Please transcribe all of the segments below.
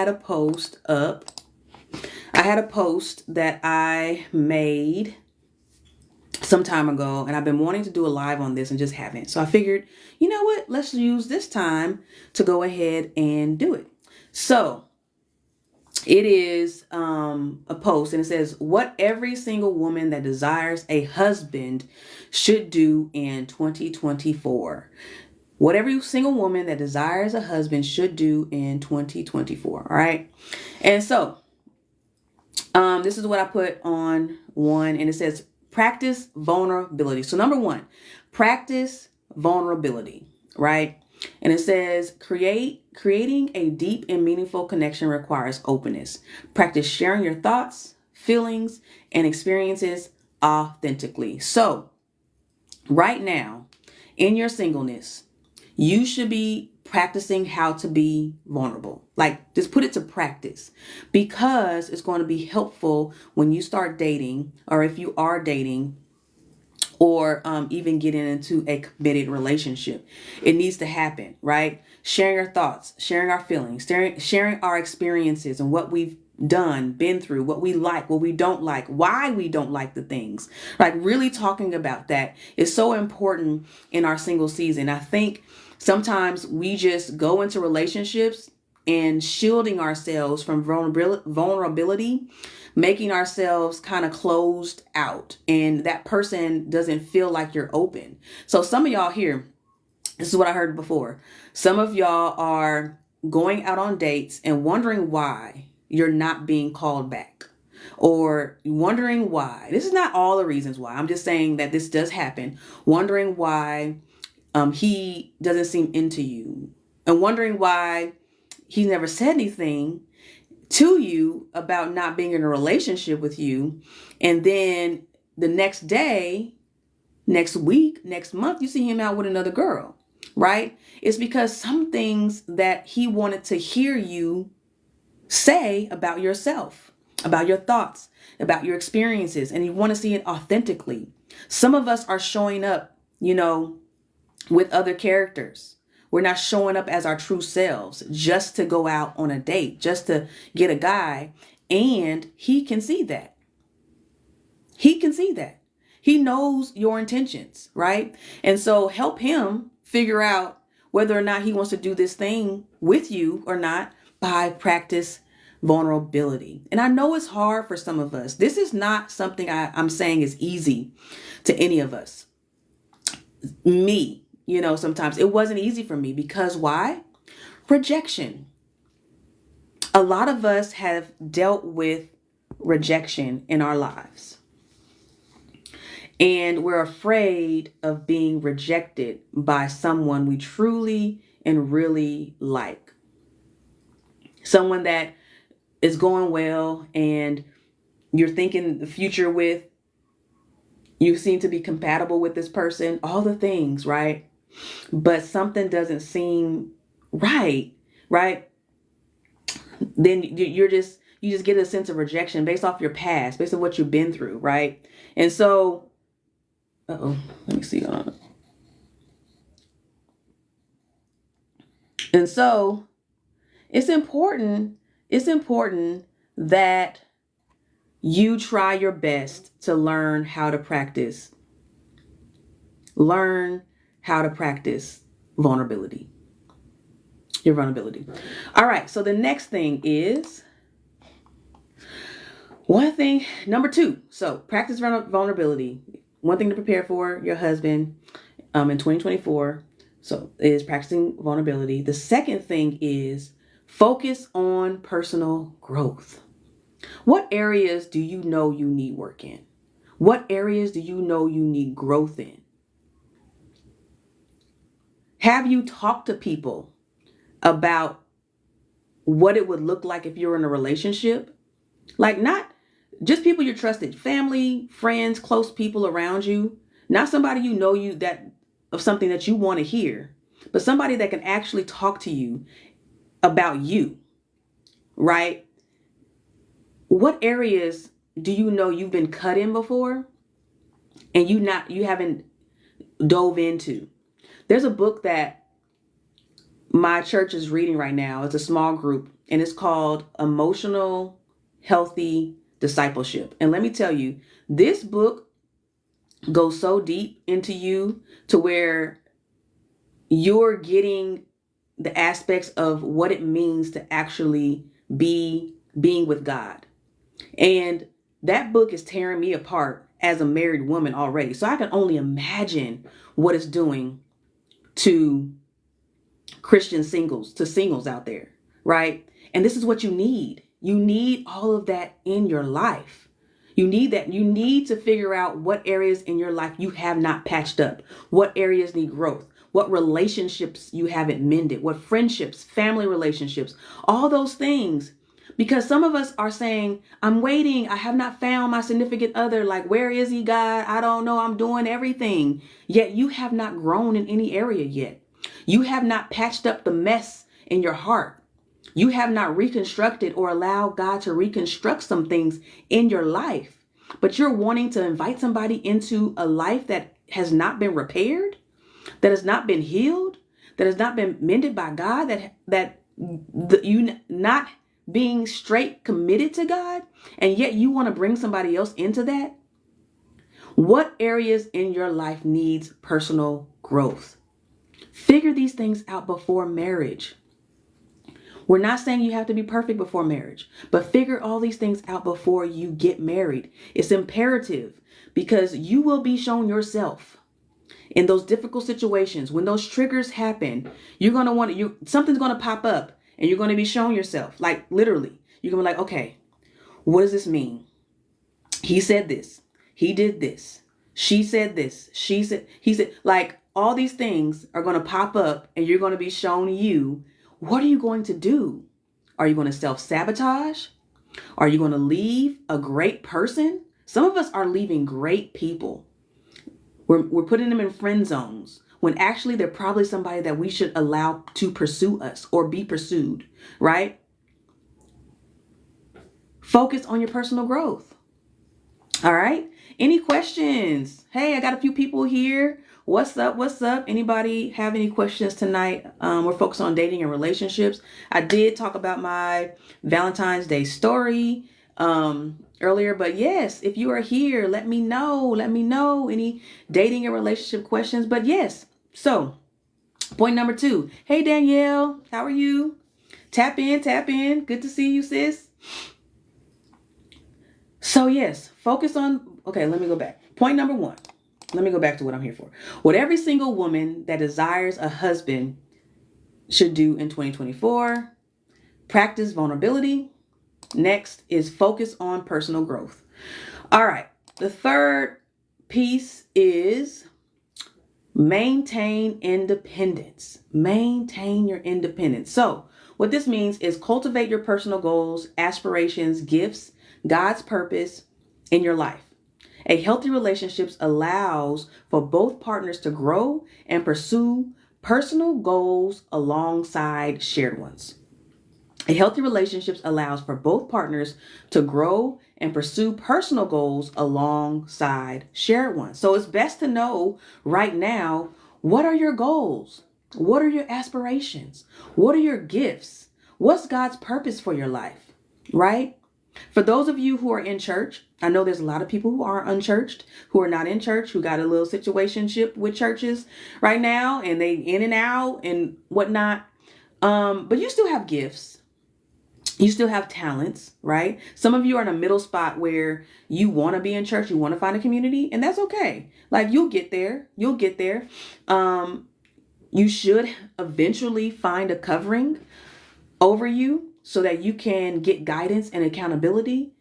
had a post up. I had a post that I made some time ago, and I've been wanting to do a live on this and just haven't. So I figured, you know what? Let's use this time to go ahead and do it. So it is a post, and it says what every single woman that desires a husband should do in 2024. What every single woman that desires a husband should do in 2024. All right. And so this is what I put on one, and it says practice vulnerability. So number one, practice vulnerability, right? And it says creating a deep and meaningful connection requires openness. Practice sharing your thoughts, feelings, and experiences authentically. So right now, in your singleness, you should be practicing how to be vulnerable. Like, just put it to practice, because it's going to be helpful when you start dating, or if you are dating, or even getting into a committed relationship. It needs to happen, right? Sharing our thoughts, sharing our feelings, sharing our experiences and what we've done, been through, what we like, what we don't like, why we don't like the things. Like, really talking about that is so important in our single season. I think sometimes we just go into relationships and shielding ourselves from vulnerability, making ourselves kind of closed out, and that person doesn't feel like you're open. So some of y'all here, this is what I heard before. Some of y'all are going out on dates and wondering why you're not being called back, or wondering why. This is not all the reasons why. I'm just saying that this does happen. Wondering why he doesn't seem into you, and wondering why he's never said anything to you about not being in a relationship with you. And then the next day, next week, next month, you see him out with another girl, right? It's because some things that he wanted to hear you say about yourself, about your thoughts, about your experiences, and you want to see it authentically. Some of us are showing up, with other characters. We're not showing up as our true selves just to go out on a date, just to get a guy. And he can see that. He can see that. He knows your intentions, right? And so help him figure out whether or not he wants to do this thing with you or not by practice vulnerability. And I know it's hard for some of us. This is not something I'm saying is easy to any of us. Me, sometimes it wasn't easy for me, because why? Rejection. A lot of us have dealt with rejection in our lives, and we're afraid of being rejected by someone we truly and really like. Someone that is going well and you're thinking the future with, you seem to be compatible with this person, all the things, right? But something doesn't seem right? Then you just get a sense of rejection based off your past, based on what you've been through, right? And so, let me see. And so it's important that you try your best to learn how to practice. Learn how to practice vulnerability. Your vulnerability. All right. So the next thing is number 2. So practice vulnerability. One thing to prepare for your husband in 2024. So is practicing vulnerability. The second thing is focus on personal growth. What areas do you know you need work in? What areas do you know you need growth in? Have you talked to people about what it would look like if you're in a relationship? Like, not just people you trusted, family, friends, close people around you, not somebody that of something that you want to hear, but somebody that can actually talk to you about you, right? What areas do you know you've been cut in before and you haven't dove into? There's a book that my church is reading right now. It's a small group, and it's called Emotional Healthy Discipleship. And let me tell you, this book goes so deep into you to where you're getting the aspects of what it means to actually be being with God. And that book is tearing me apart as a married woman already. So I can only imagine what it's doing to Christian singles, to singles out there, right? And this is what you need. You need all of that in your life. You need that. You need to figure out what areas in your life you have not patched up, what areas need growth, what relationships you haven't mended, what friendships, family relationships, all those things. Because some of us are saying, I'm waiting. I have not found my significant other. Like, where is he, God? I don't know. I'm doing everything. Yet you have not grown in any area yet. You have not patched up the mess in your heart. You have not reconstructed or allowed God to reconstruct some things in your life. But you're wanting to invite somebody into a life that has not been repaired, that has not been healed, that has not been mended by God, that you not being straight committed to God, and yet you want to bring somebody else into that. What areas in your life needs personal growth? Figure these things out before marriage. We're not saying you have to be perfect before marriage, but figure all these things out before you get married. It's imperative because you will be shown yourself in those difficult situations. When those triggers happen, you're going to want something's going to pop up and you're going to be shown yourself. Like literally, you're going to be like, okay, what does this mean? He said this. He did this. She said this. He said, like all these things are going to pop up and you're going to be shown you. What are you going to do? Are you going to self-sabotage? Are you going to leave a great person? Some of us are leaving great people. We're putting them in friend zones when actually they're probably somebody that we should allow to pursue us or be pursued, right? Focus on your personal growth. All right. Any questions? Hey, I got a few people here. What's up? What's up? Anybody have any questions tonight? We're focused on dating and relationships. I did talk about my Valentine's Day story earlier, but yes, if you are here, let me know. Let me know any dating and relationship questions. But yes, so point number 2. Hey, Danielle, how are you? Tap in, tap in. Good to see you, sis. So yes, focus on, okay, let me go back. Point number 1. Let me go back to what I'm here for. What every single woman that desires a husband should do in 2024, practice vulnerability. Next is focus on personal growth. All right. The third piece is maintain independence. Maintain your independence. So what this means is cultivate your personal goals, aspirations, gifts, God's purpose in your life. A healthy relationship allows for both partners to grow and pursue personal goals alongside shared ones. A healthy relationship allows for both partners to grow and pursue personal goals alongside shared ones. So it's best to know right now, what are your goals? What are your aspirations? What are your gifts? What's God's purpose for your life, right? For those of you who are in church, I know there's a lot of people who are unchurched, who are not in church, who got a little situationship with churches right now, and they in and out and whatnot. But you still have gifts. You still have talents, right? Some of you are in a middle spot where you want to be in church, you want to find a community, and that's okay. Like you'll get there. You'll get there. You should eventually find a covering over you so that you can get guidance and accountability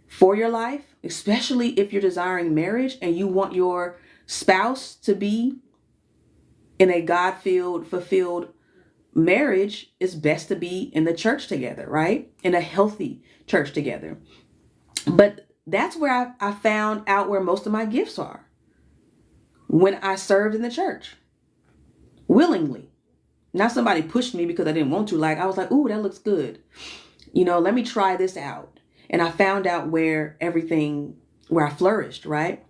for your life, especially if you're desiring marriage and you want your spouse to be in a God-filled, fulfilled marriage. It's best to be in the church together, right? In a healthy church together. But that's where I found out where most of my gifts are. When I served in the church, willingly. Not somebody pushed me because I didn't want to. Like I was like, ooh, that looks good. Let me try this out. And I found out where I flourished, right?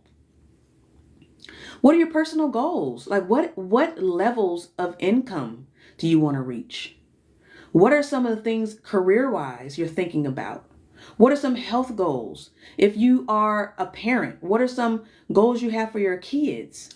What are your personal goals? Like what levels of income do you want to reach? What are some of the things career-wise you're thinking about? What are some health goals? If you are a parent, what are some goals you have for your kids?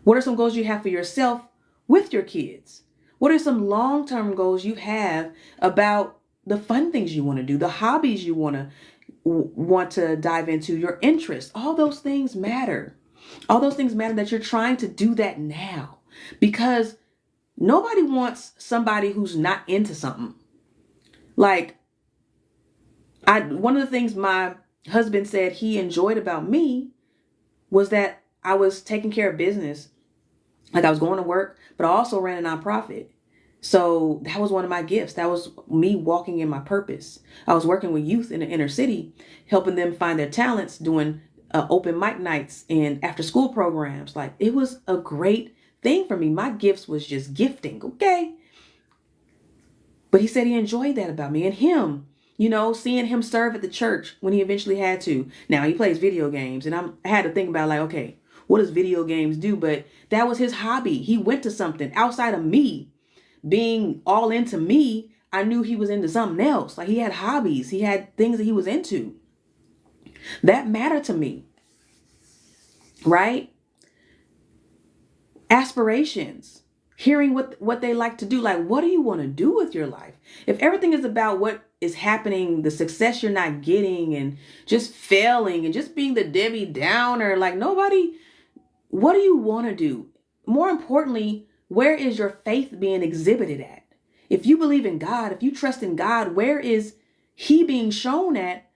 What are some goals you have for yourself with your kids? What are some long-term goals you have about the fun things you want to do, the hobbies you want to dive into, your interests? All those things matter. All those things matter, that you're trying to do that now, because nobody wants somebody who's not into something. Like, one of the things my husband said he enjoyed about me was that I was taking care of business. Like, I was going to work, but I also ran a nonprofit. So that was one of my gifts. That was me walking in my purpose. I was working with youth in the inner city, helping them find their talents, doing open mic nights and after school programs. Like, it was a great thing for me. My gifts was just gifting. Okay. But he said he enjoyed that about me, and him, seeing him serve at the church when he eventually had to. Now he plays video games, and I had to think about, like, okay, what does video games do? But that was his hobby. He went to something outside of me being all into me. I knew he was into something else. Like, he had hobbies. He had things that he was into. That mattered to me. Right? Aspirations. Hearing what they like to do. Like, what do you want to do with your life? If everything is about what is happening, the success you're not getting, and just failing and just being the Debbie Downer, like, what do you want to do? More importantly, where is your faith being exhibited at? If you believe in God, if you trust in God, where is he being shown at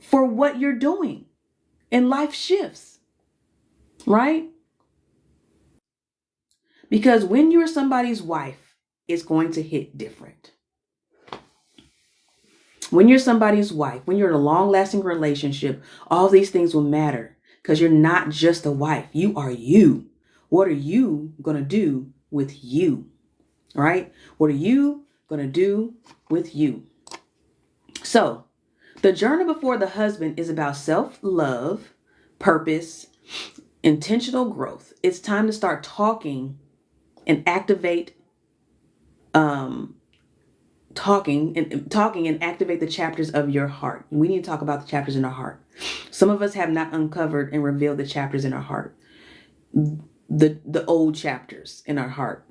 for what you're doing? And life shifts, right? Because when you're somebody's wife, it's going to hit different. When you're somebody's wife, when you're in a long-lasting relationship, all these things will matter, because you're not just a wife. You are you. What are you going to do with you? Right? What are you going to do with you? So, the journey before the husband is about self-love, purpose, intentional growth. It's time to start talking and activate talking and activate the chapters of your heart. We need to talk about the chapters in our heart. Some of us have not uncovered and revealed the chapters in our heart. The old chapters in our heart.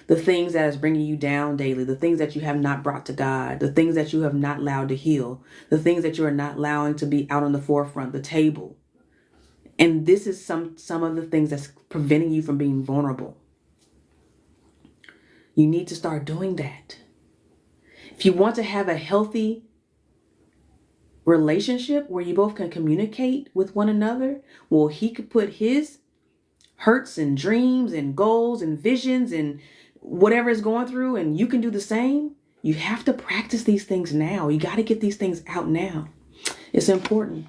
The things that is bringing you down daily, the things that you have not brought to God, the things that you have not allowed to heal, the things that you are not allowing to be out on the forefront, the table. And this is some of the things that's preventing you from being vulnerable. You need to start doing that. If you want to have a healthy relationship where you both can communicate with one another, well, he could put his hurts and dreams and goals and visions and whatever is going through, and you can do the same. You have to practice these things now. You got to get these things out now. It's important.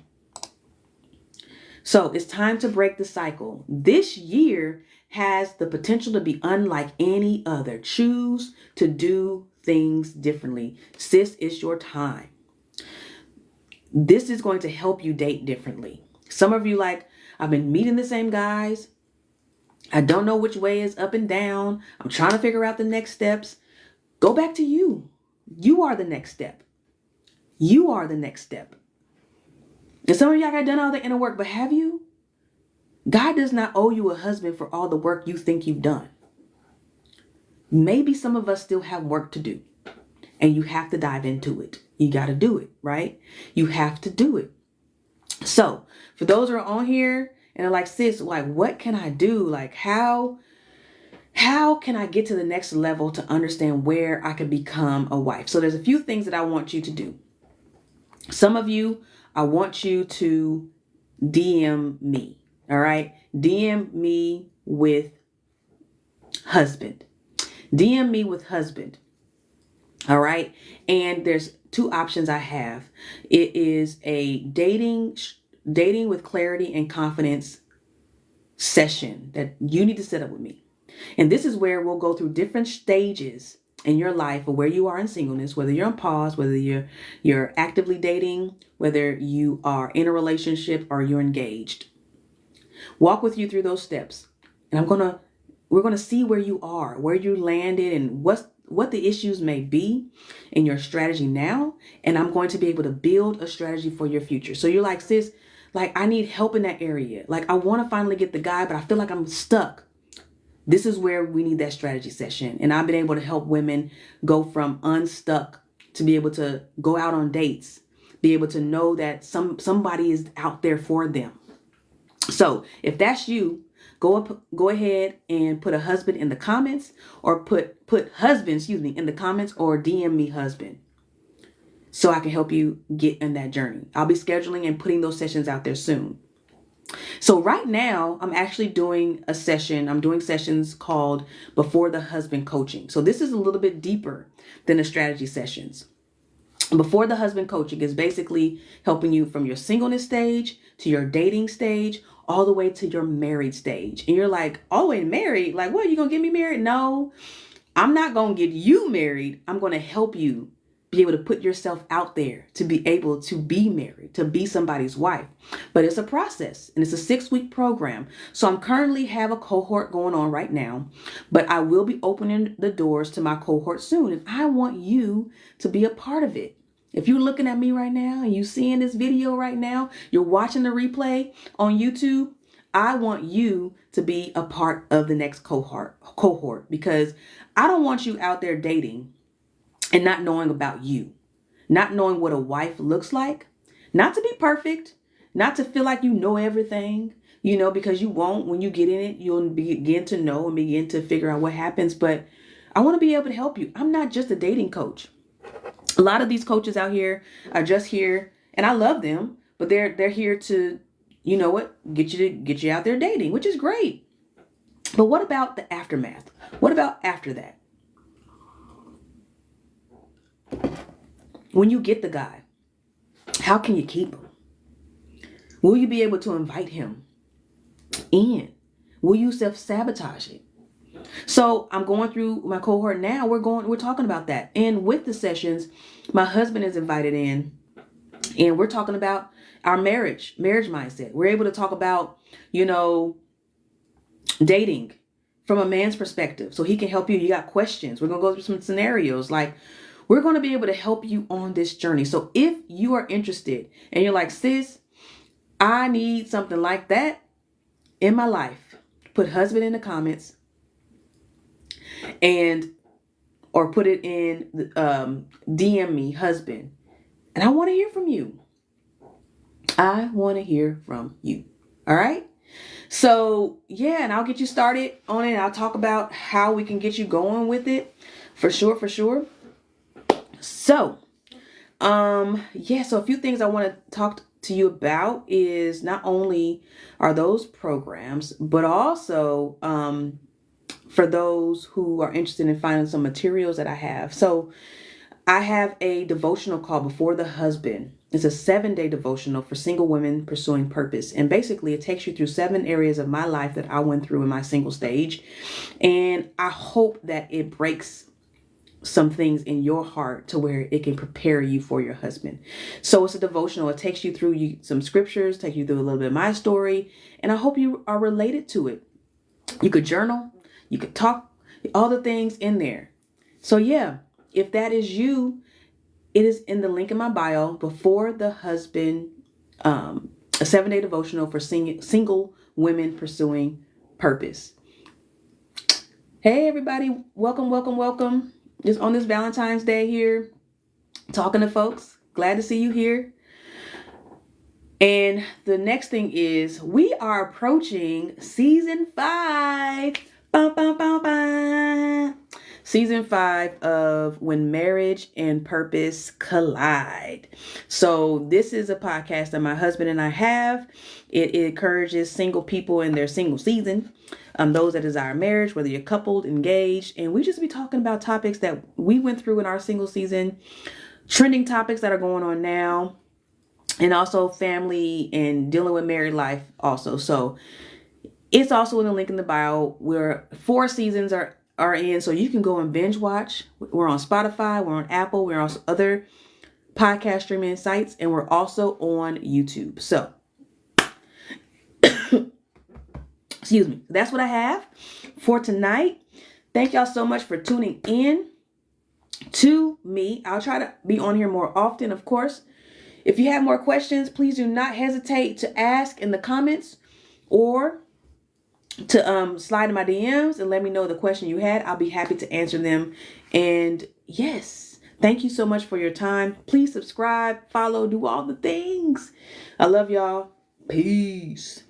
So it's time to break the cycle. This year has the potential to be unlike any other. Choose to do things differently. Sis, it's your time. This is going to help you date differently. Some of you, like, I've been meeting the same guys. I don't know which way is up and down. I'm trying to figure out the next steps. Go back to you. You are the next step. You are the next step. And some of y'all got done all the inner work, but have you? God does not owe you a husband for all the work you think you've done. Maybe some of us still have work to do, and you have to dive into it. You got to do it, right? You have to do it. So for those who are on here and are like, sis, like, what can I do? Like, how can I get to the next level to understand where I can become a wife? So there's a few things that I want you to do. Some of you, I want you to DM me. All right. DM me with husband. DM me with husband. All right. And there's two options I have. It is a dating with clarity and confidence session that you need to set up with me. And this is where we'll go through different stages in your life of where you are in singleness, whether you're on pause, whether you're actively dating, whether you are in a relationship or you're engaged. Walk with you through those steps. And we're going to see where you are, where you landed, and what the issues may be in your strategy now. And I'm going to be able to build a strategy for your future. So you're like, sis, like, I need help in that area. Like, I want to finally get the guy, but I feel like I'm stuck. This is where we need that strategy session. And I've been able to help women go from unstuck to be able to go out on dates, be able to know that somebody is out there for them. So if that's you, go ahead and put a husband in the comments, or put husband, in the comments, or DM me husband, so I can help you get in that journey. I'll be scheduling and putting those sessions out there soon. So right now, I'm actually doing a session. I'm doing sessions called Before the Husband Coaching. So this is a little bit deeper than the strategy sessions. Before the Husband Coaching is basically helping you from your singleness stage to your dating stage, all the way to your married stage. And you're like, oh, and married? Like, what, you gonna get me married? No, I'm not gonna get you married. I'm gonna help you be able to put yourself out there to be able to be married, to be somebody's wife. But it's a process, and it's a 6-week program. So I'm currently have a cohort going on right now, but I will be opening the doors to my cohort soon. And I want you to be a part of it. If you're looking at me right now and you seeing this video right now, you're watching the replay on YouTube, I want you to be a part of the next cohort, because I don't want you out there dating and not knowing about you, not knowing what a wife looks like, not to be perfect, not to feel like you know everything, because you won't. When you get in it, you'll begin to know and begin to figure out what happens. But I want to be able to help you. I'm not just a dating coach. A lot of these coaches out here are just here, and I love them, but they're here to, get you out there dating, which is great. But what about the aftermath? What about after that? When you get the guy, how can you keep him? Will you be able to invite him in? Will you self-sabotage it? So I'm going through my cohort now. We're talking about that. And with the sessions, my husband is invited in, and we're talking about our marriage mindset. We're able to talk about, dating from a man's perspective, so he can help you. You got questions. We're going to go through some scenarios. Like, we're going to be able to help you on this journey. So if you are interested and you're like, sis, I need something like that in my life, put husband in the comments, or put it in, DM me husband. And I want to hear from you. I want to hear from you. All right. So yeah, and I'll get you started on it. I'll talk about how we can get you going with it for sure. So, so a few things I want to talk to you about is not only are those programs, but also, for those who are interested in finding some materials that I have. So I have a devotional called Before the Husband. It's a 7-day devotional for single women pursuing purpose. And basically it takes you through 7 areas of my life that I went through in my single stage. And I hope that it breaks some things in your heart to where it can prepare you for your husband. So it's a devotional. It takes you through some scriptures, take you through a little bit of my story, and I hope you are related to it. You could journal, you could talk, all the things in there. So yeah, if that is you, it is in the link in my bio, Before the Husband, a 7-day devotional for single women pursuing purpose. Hey everybody, welcome. Just on this Valentine's Day here, talking to folks. Glad to see you here. And the next thing is we are approaching season 5. Season 5 of When Marriage and Purpose Collide. So this is a podcast that my husband and I have. It encourages single people in their single season, those that desire marriage, whether you're coupled, engaged, and we just be talking about topics that we went through in our single season, trending topics that are going on now, and also family and dealing with married life also. So it's also in the link in the bio, where 4 seasons are in, so you can go and binge watch. We're on Spotify, we're on Apple, we're on other podcast streaming sites, and we're also on YouTube. So Excuse me. That's what I have for tonight. Thank y'all so much for tuning in to me. I'll try to be on here more often, of course. If you have more questions, please do not hesitate to ask in the comments or to slide in my DMs and let me know the question you had. I'll be happy to answer them. And yes, thank you so much for your time. Please subscribe, follow, do all the things. I love y'all. Peace.